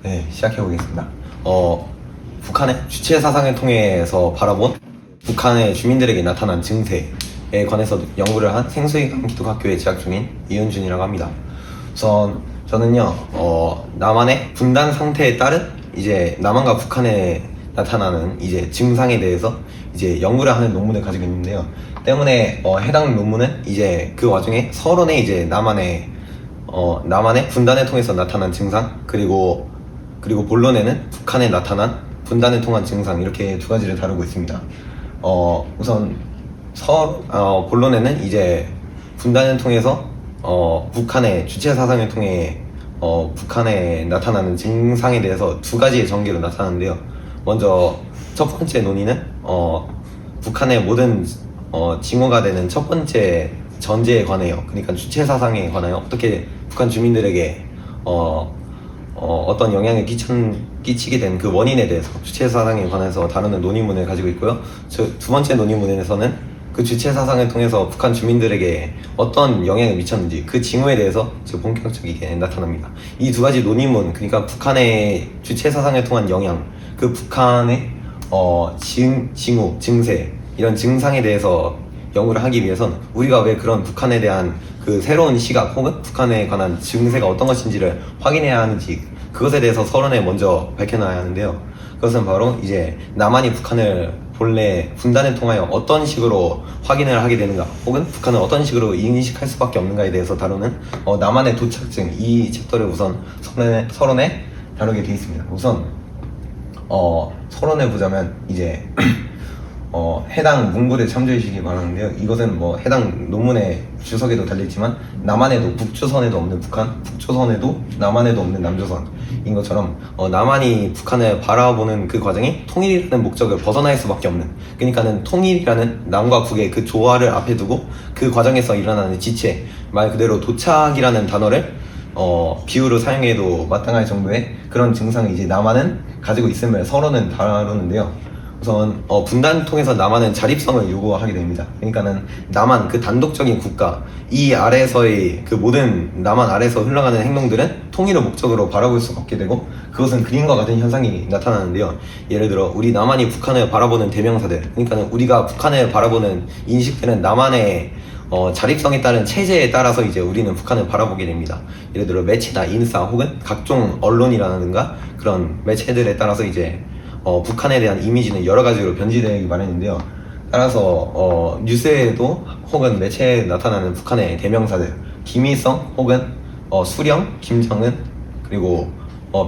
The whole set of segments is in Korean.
네, 시작해보겠습니다. 북한의 주체 사상을 통해서 바라본 북한의 주민들에게 나타난 증세에 관해서 연구를 한 생수의감 기독학교에 재학 중인 이은준이라고 합니다. 우선 저는요, 남한의 분단 상태에 따른 이제 남한과 북한에 나타나는 이제 증상에 대해서 이제 연구를 하는 논문을 가지고 있는데요. 때문에 해당 논문은 이제 그 와중에 서론에 이제 남한의 분단을 통해서 나타난 증상 그리고 본론에는 북한에 나타난 분단을 통한 증상 이렇게 두 가지를 다루고 있습니다. 우선 본론에는 이제 분단을 통해서 북한의 주체 사상을 통해 북한에 나타나는 증상에 대해서 두 가지의 전개로 나타나는데요. 먼저 첫 번째 논의는 북한의 모든 징후가 되는 첫 번째 전제에 관해요. 그러니까 주체 사상에 관하여 어떻게 북한 주민들에게 어떤 영향을 끼치게 된 그 원인에 대해서 주체 사상에 관해서 다루는 논의문을 가지고 있고요. 두 번째 논의문에서는 그 주체 사상을 통해서 북한 주민들에게 어떤 영향을 미쳤는지 그 징후에 대해서 본격적이게 나타납니다. 이 두 가지 논의문, 그러니까 북한의 주체 사상을 통한 영향, 그 북한의 징후, 증세 이런 증상에 대해서 연구를 하기 위해선 우리가 왜 그런 북한에 대한 그 새로운 시각 혹은 북한에 관한 증세가 어떤 것인지를 확인해야 하는지 그것에 대해서 서론에 먼저 밝혀놔야 하는데요. 그것은 바로 이제 남한이 북한을 본래 분단을 통하여 어떤 식으로 확인을 하게 되는가 혹은 북한을 어떤 식으로 인식할 수밖에 없는가에 대해서 다루는 남한의 도착증 이 챕터를 우선 서론에 다루게 되어 있습니다. 우선 서론을 보자면 이제 해당 문구를 참조해 주시기 바라는데요. 이것은 해당 논문의 주석에도 달려있지만 남한에도 북조선에도 없는 북한, 북조선에도 남한에도 없는 남조선인 것처럼 남한이 북한을 바라보는 그 과정이 통일이라는 목적을 벗어날 수밖에 없는, 그러니까는 통일이라는 남과 북의 그 조화를 앞에 두고 그 과정에서 일어나는 지체, 말 그대로 도착이라는 단어를 비유로 사용해도 마땅할 정도의 그런 증상을 이제 남한은 가지고 있음을 서론은 다루는데요. 우선 분단을 통해서 남한은 자립성을 요구하게 됩니다. 그러니까는 남한 그 단독적인 국가 이 아래에서의 그 모든 남한 아래에서 흘러가는 행동들은 통일을 목적으로 바라볼 수 없게 되고 그것은 그림과 같은 현상이 나타나는데요. 예를 들어 우리 남한이 북한을 바라보는 대명사들, 그러니까는 우리가 북한을 바라보는 인식들은 남한의 자립성에 따른 체제에 따라서 이제 우리는 북한을 바라보게 됩니다. 예를 들어 매체나 인싸 혹은 각종 언론이라든가 그런 매체들에 따라서 이제 북한에 대한 이미지는 여러 가지로 변질되기 마련인데요. 따라서 뉴스에도 혹은 매체에 나타나는 북한의 대명사들, 김일성 혹은 수령, 김정은 그리고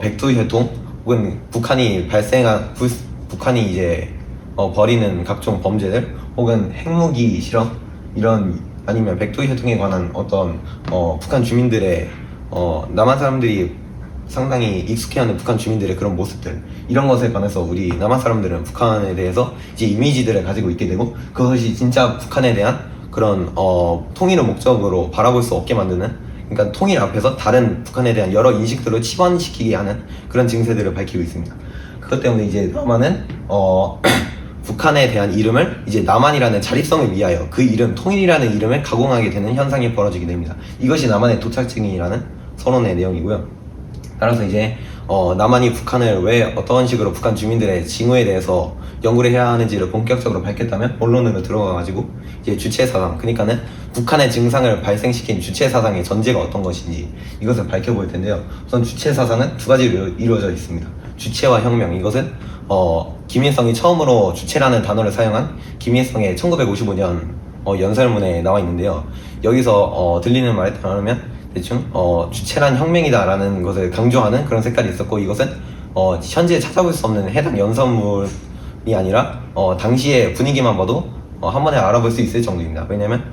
백두혈통 혹은 북한이 이제 벌이는 각종 범죄들 혹은 핵무기 실험 이런 아니면 백두혈통에 관한 어떤 북한 주민들의 남한 사람들이 상당히 익숙해하는 북한 주민들의 그런 모습들 이런 것에 관해서 우리 남한 사람들은 북한에 대해서 이제 이미지들을 가지고 있게 되고 그것이 진짜 북한에 대한 그런 통일을 목적으로 바라볼 수 없게 만드는, 그러니까 통일 앞에서 다른 북한에 대한 여러 인식들을 치환시키게 하는 그런 증세들을 밝히고 있습니다. 그것 때문에 이제 남한은 북한에 대한 이름을 이제 남한이라는 자립성을 위하여 그 이름 통일이라는 이름을 가공하게 되는 현상이 벌어지게 됩니다. 이것이 남한의 도착증이라는 서론의 내용이고요. 따라서 이제 남한이 북한을 왜 어떤 식으로 북한 주민들의 징후에 대해서 연구를 해야 하는지를 본격적으로 밝혔다면 본론으로 들어가가지고 이제 주체 사상, 그러니까는 북한의 증상을 발생시킨 주체 사상의 전제가 어떤 것인지 이것을 밝혀볼 텐데요. 우선 주체 사상은 두 가지로 이루어져 있습니다. 주체와 혁명, 이것은 김일성이 처음으로 주체라는 단어를 사용한 김일성의 1955년 연설문에 나와 있는데요. 여기서 들리는 말에 따르면 대충 주체란 혁명이다라는 것을 강조하는 그런 색깔이 있었고, 이것은 현재 찾아볼 수 없는 해당 연설문이 아니라 당시의 분위기만 봐도 한 번에 알아볼 수 있을 정도입니다. 왜냐면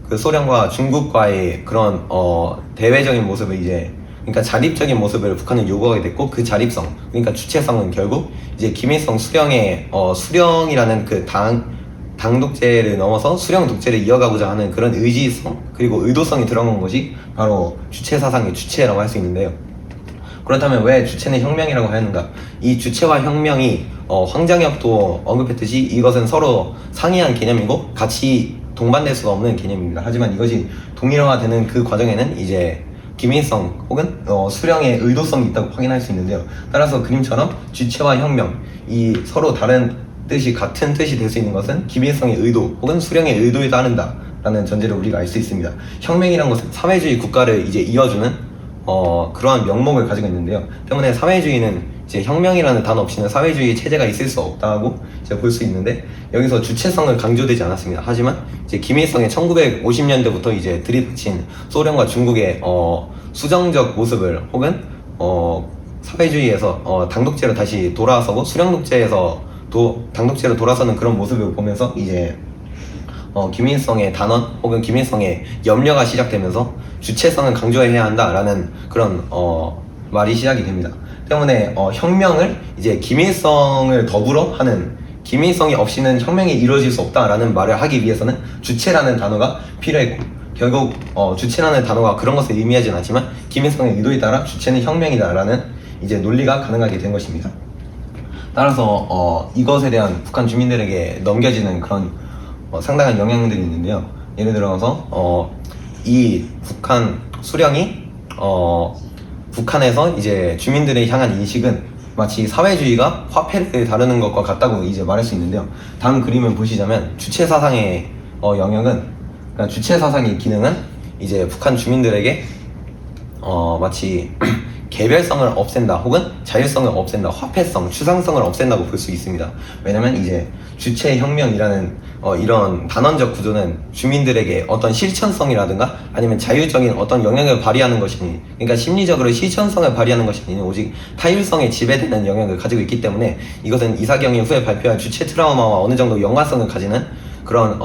그 소련과 중국과의 그런 대외적인 모습을 이제, 그러니까 자립적인 모습을 북한은 요구하게 됐고, 그 자립성, 그러니까 주체성은 결국 이제 김일성 수령의 수령이라는 그 당 독재를 넘어서 수령 독재를 이어가고자 하는 그런 의지성 그리고 의도성이 들어간 것이 바로 주체 사상의 주체라고 할 수 있는데요. 그렇다면 왜 주체는 혁명이라고 하는가? 이 주체와 혁명이 황장혁도 언급했듯이 이것은 서로 상이한 개념이고 같이 동반될 수가 없는 개념입니다. 하지만 이것이 동일화되는 그 과정에는 이제 기민성 혹은 수령의 의도성이 있다고 확인할 수 있는데요. 따라서 그림처럼 주체와 혁명, 이 서로 다른 뜻이 같은 뜻이 될 수 있는 것은 기민성의 의도 혹은 수령의 의도에 따른다 라는 전제를 우리가 알 수 있습니다. 혁명이란 것은 사회주의 국가를 이제 이어주는 그러한 명목을 가지고 있는데요. 때문에 사회주의는 이제 혁명이라는 단어 없이는 사회주의 체제가 있을 수 없다고 이제 볼 수 있는데, 여기서 주체성을 강조되지 않았습니다. 하지만 이제 김일성의 1950년대부터 이제 들이닥친 소련과 중국의 수정적 모습을 혹은 사회주의에서 당독제로 다시 돌아서고 수령 독재에서 당독제로 돌아서는 그런 모습을 보면서 이제 김일성의 단언 혹은 김일성의 염려가 시작되면서 주체성을 강조해야 한다라는 그런 말이 시작이 됩니다. 때문에 혁명을 이제 김일성을 더불어 하는, 김일성이 없이는 혁명이 이루어질 수 없다라는 말을 하기 위해서는 주체라는 단어가 필요했고, 결국 주체라는 단어가 그런 것을 의미하진 않지만 김일성의 의도에 따라 주체는 혁명이다라는 이제 논리가 가능하게 된 것입니다. 따라서 이것에 대한 북한 주민들에게 넘겨지는 그런 상당한 영향들이 있는데요. 예를 들어서 이 북한 수령이 북한에서 이제 주민들을 향한 인식은 마치 사회주의가 화폐를 다루는 것과 같다고 이제 말할 수 있는데요. 다음 그림을 보시자면 주체 사상의 영역은, 그러니까 주체 사상의 기능은 이제 북한 주민들에게 마치 개별성을 없앤다 혹은 자율성을 없앤다, 화폐성, 추상성을 없앤다고 볼 수 있습니다. 왜냐면 이제 주체혁명이라는 이런 단원적 구조는 주민들에게 어떤 실천성이라든가 아니면 자율적인 어떤 영향을 발휘하는 것이 아닌, 그러니까 심리적으로 실천성을 발휘하는 것이 아닌 오직 타율성에 지배되는 영역을 가지고 있기 때문에 이것은 이사경이 후에 발표할 주체 트라우마와 어느 정도 연관성을 가지는 그런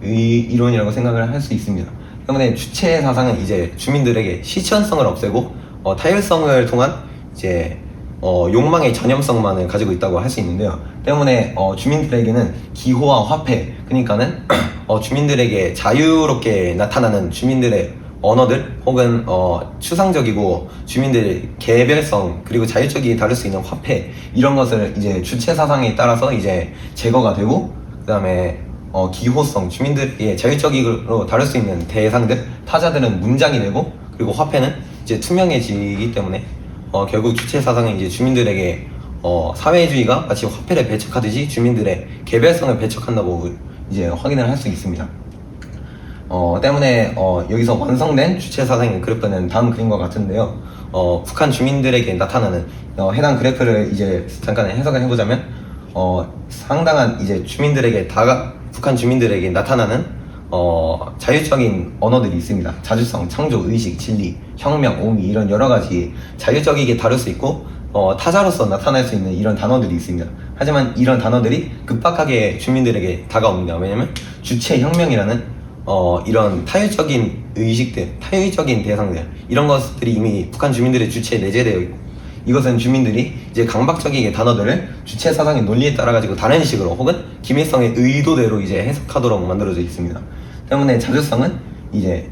이론이라고 생각을 할 수 있습니다. 때문에 주체 사상은 이제 주민들에게 실천성을 없애고 타율성을 통한 이제 욕망의 전염성만을 가지고 있다고 할 수 있는데요. 때문에 주민들에게는 기호와 화폐, 그러니까는 주민들에게 자유롭게 나타나는 주민들의 언어들 혹은 추상적이고 주민들의 개별성 그리고 자율적이 다룰 수 있는 화폐, 이런 것을 이제 주체 사상에 따라서 이제 제거가 되고, 그 다음에 기호성, 주민들이 자율적으로 다룰 수 있는 대상들, 타자들은 문장이 되고, 그리고 화폐는 이제 투명해지기 때문에 결국 주체 사상은 이제 주민들에게 사회주의가 마치 화폐를 배척하듯이 주민들의 개별성을 배척한다고 이제 확인을 할 수 있습니다. 때문에 여기서 완성된 주체 사상의 그래프는 다음 그림과 같은데요. 북한 주민들에게 나타나는 해당 그래프를 이제 잠깐 해석을 해보자면 상당한 이제 북한 주민들에게 나타나는 자율적인 언어들이 있습니다. 자주성, 창조, 의식, 진리, 혁명, 오미, 이런 여러 가지 자율적이게 다룰 수 있고 타자로서 나타날 수 있는 이런 단어들이 있습니다. 하지만 이런 단어들이 급박하게 주민들에게 다가옵니다. 왜냐면 주체혁명이라는 이런 타율적인 의식들, 타율적인 대상들, 이런 것들이 이미 북한 주민들의 주체에 내재되어 있고, 이것은 주민들이 이제 강박적이게 단어들을 주체 사상의 논리에 따라 가지고 다른 식으로 혹은 김일성의 의도대로 이제 해석하도록 만들어져 있습니다. 때문에 자주성은 이제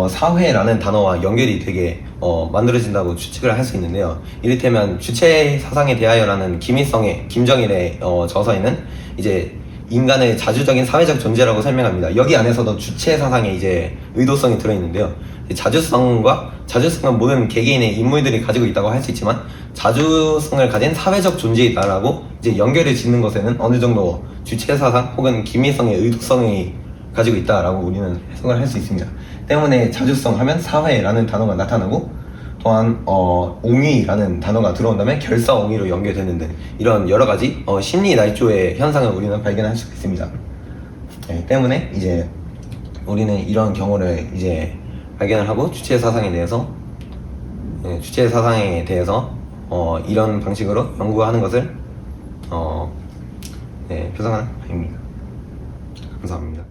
사회라는 단어와 연결이 되게 만들어진다고 추측을 할 수 있는데요. 이를테면 주체 사상에 대하여라는 김정일의 저서에는 이제 인간의 자주적인 사회적 존재라고 설명합니다. 여기 안에서도 주체 사상의 이제 의도성이 들어있는데요. 자주성은 모든 개개인의 인물들이 가지고 있다고 할 수 있지만 자주성을 가진 사회적 존재이다라고 이제 연결을 짓는 것에는 어느 정도 주체 사상 혹은 김일성의 의도성이 가지고 있다라고 우리는 해석을 할 수 있습니다. 때문에 자주성 하면 사회라는 단어가 나타나고, 또한 옹위라는 단어가 들어온다면 결사옹위로 연결되는 등 이런 여러 가지 심리 날조의 현상을 우리는 발견할 수 있습니다. 네, 때문에 이제 우리는 이런 경우를 이제 발견을 하고 주체 사상에 대해서 이런 방식으로 연구하는 것을 표상하는 바입니다. 감사합니다.